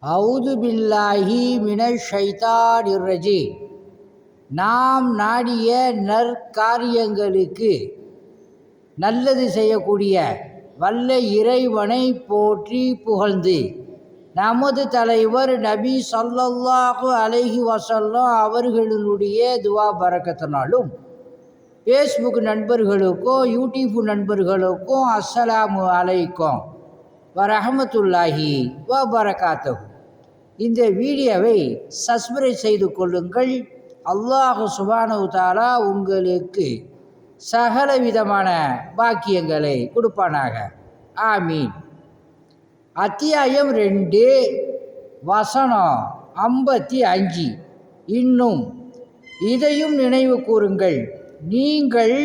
அவுது பில்லாஹி மினஷ் ஷைத்தானிர் ரஜீம். நாம் நாடிய நற்காரியங்களுக்கு நல்லது செய்யக்கூடிய வல்ல இறைவனை போற்றி புகழ்ந்து நமது தலைவர் நபி ஸல்லல்லாஹு அலைஹி வஸல்லம் அவர்களுடைய துவா பரக்கத்தினாலும் ஃபேஸ்புக் நண்பர்களுக்கும் யூடியூப் நண்பர்களுக்கும் அஸ்ஸலாமு அலைக்கும் வரஹமத்துல்லாஹி வபரகாத்துஹு. இந்த வீடியோவை சப்ஸ்கிரைப் செய்து கொள்ளுங்கள். அல்லாஹ் சுப்ஹானஹு தஆலா உங்களுக்கு சகல விதமான பாக்கியங்களை கொடுப்பானாக. ஆமீன். அத்தியாயம் 2 வசனம் 55. இன்னும் இதையும் நினைவு கூறுங்கள், நீங்கள்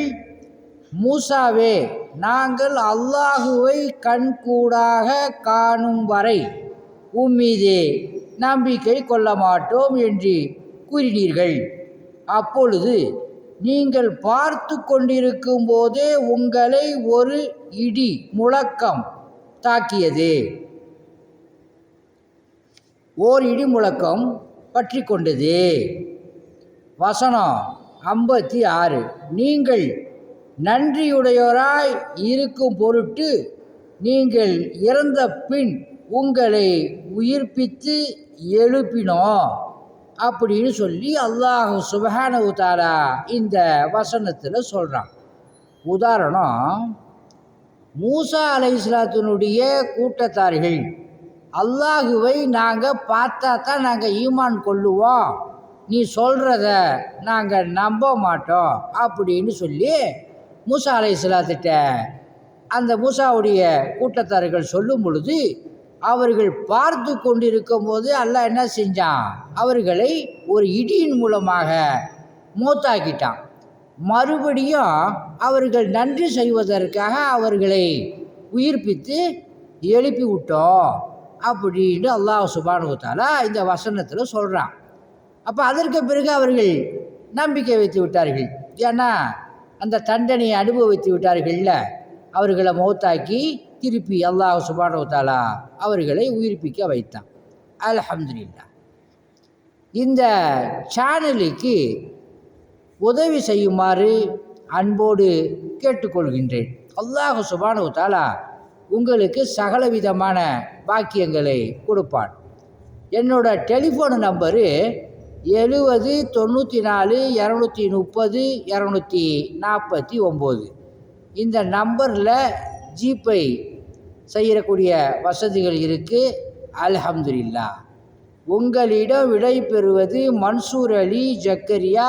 மூசாவே, நாங்கள் அல்லாஹுவை கண்கூடாக காணும் வரை உம்மீதே நம்பிக்கை கொள்ள மாட்டோம் என்று கூறினீர்கள். அப்பொழுது நீங்கள் பார்த்து கொண்டிருக்கும் போதே உங்களை ஒரு இடி முழக்கம் தாக்கியது. ஓர் இடி முழக்கம் பற்றி கொண்டது. வசனம் 56. நீங்கள் நன்றியுடையோராய் இருக்கும் பொருட்டு நீங்கள் இறந்த பின் உங்களை உயிர்ப்பித்து எழுப்பினோம் அப்படின்னு சொல்லி அல்லாஹ் சுப்ஹானஹு தஆலா இந்த வசனத்தில் சொல்கிறான். உதாரணம், மூசா அலைஹிஸ்ஸலாத்தினுடைய கூட்டத்தார்கள் அல்லாஹுவை நாங்கள் பார்த்தா தான் நாங்கள் ஈமான் கொள்ளுவோம், நீ சொல்கிறத நாங்கள் நம்ப மாட்டோம் அப்படின்னு சொல்லி மூசா அலைஹிஸ்ஸலாத்திட்ட அந்த மூசாவுடைய கூட்டத்தார்கள் சொல்லும் பொழுது அவர்கள் பார்த்து கொண்டிருக்கும் போது அல்லாஹ் என்ன செஞ்சான், அவர்களை ஒரு இடியின் மூலமாக மூத்தாக்கிட்டான். மறுபடியும் அவர்கள் நன்றி செய்வதற்காக அவர்களை உயிர்ப்பித்து எழுப்பி விட்டோம் அப்படின்னு அல்லாஹ் சுப்ஹானஹு தஆலா இந்த வசனத்தில் சொல்கிறான். அப்போ அதற்கு பிறகு அவர்கள் நம்பிக்கை வைத்து விட்டார்கள். ஏன்னா அந்த தண்டனையை அனுபவித்து விட்டார்கள்ல, அவர்களை மௌத்தாக்கி திருப்பி அல்லாஹ் சுப்ஹானஹு தஆலா அவர்களை உயிர்ப்பிக்க வைத்தான். அல்ஹம்துலில்லாஹ். இந்த சேனலுக்கு உதவி செய்யுமாறு அன்போடு கேட்டுக்கொள்கின்றேன். அல்லாஹ் சுப்ஹானஹு தஆலா உங்களுக்கு சகலவிதமான பாக்கியங்களை கொடுப்பான். என்னோட டெலிஃபோன் நம்பரு 70 94 230 249. இந்த நம்பரில் ஜிபே செய்யக்கூடிய வசதிகள் இருக்குது. அல்ஹம்துலில்லாஹ். உங்களிடம் விடை பெறுவது மன்சூர் அலி ஜக்கரியா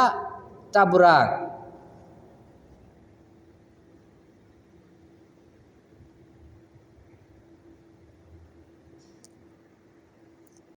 தபுராக்.